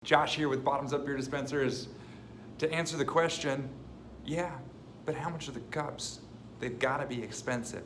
Josh here with Bottoms Up Beer Dispensers. To answer the question, yeah, but how much are the cups? They've got to be expensive.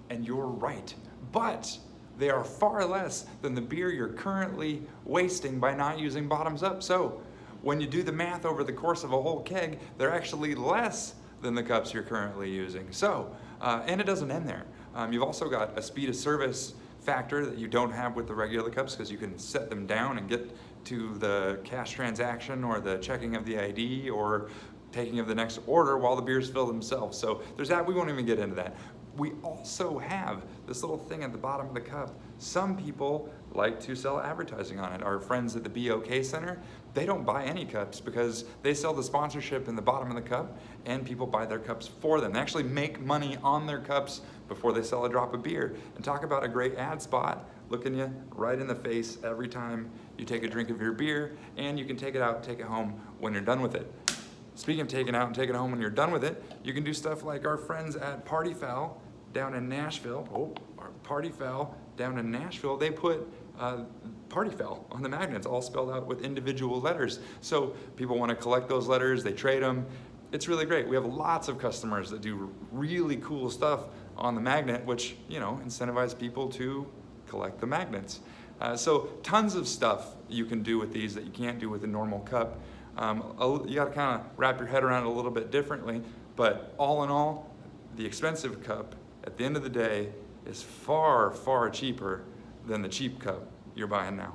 And you're right. But they are far less than the beer you're currently wasting by not using Bottoms Up. So when you do the math over the course of a whole keg, they're actually less than the cups you're currently using. So, and it doesn't end there. You've also got a speed of service factor that you don't have with the regular cups because you can set them down and get to the cash transaction or the checking of the ID or taking of the next order while the beers fill themselves. So there's that. We won't even get into that. We also have this little thing at the bottom of the cup. Some people like to sell advertising on it. Our friends at the BOK Center, they don't buy any cups because they sell the sponsorship in the bottom of the cup and people buy their cups for them. They actually make money on their cups before they sell a drop of beer. And talk about a great ad spot, looking you right in the face every time you take a drink of your beer, and you can take it out and take it home when you're done with it. Speaking of taking out and taking it home when you're done with it, you can do stuff like our friends at Party Foul down in Nashville. Party Foul down in Nashville, they put Party Foul on the magnets, all spelled out with individual letters. So people want to collect those letters, they trade them. It's really great. We have lots of customers that do really cool stuff on the magnet, which, you know, incentivize people to collect the magnets. So tons of stuff you can do with these that you can't do with a normal cup. You got to kind of wrap your head around it a little bit differently, but all in all, the expensive cup at the end of the day is far, far cheaper than the cheap cup you're buying now.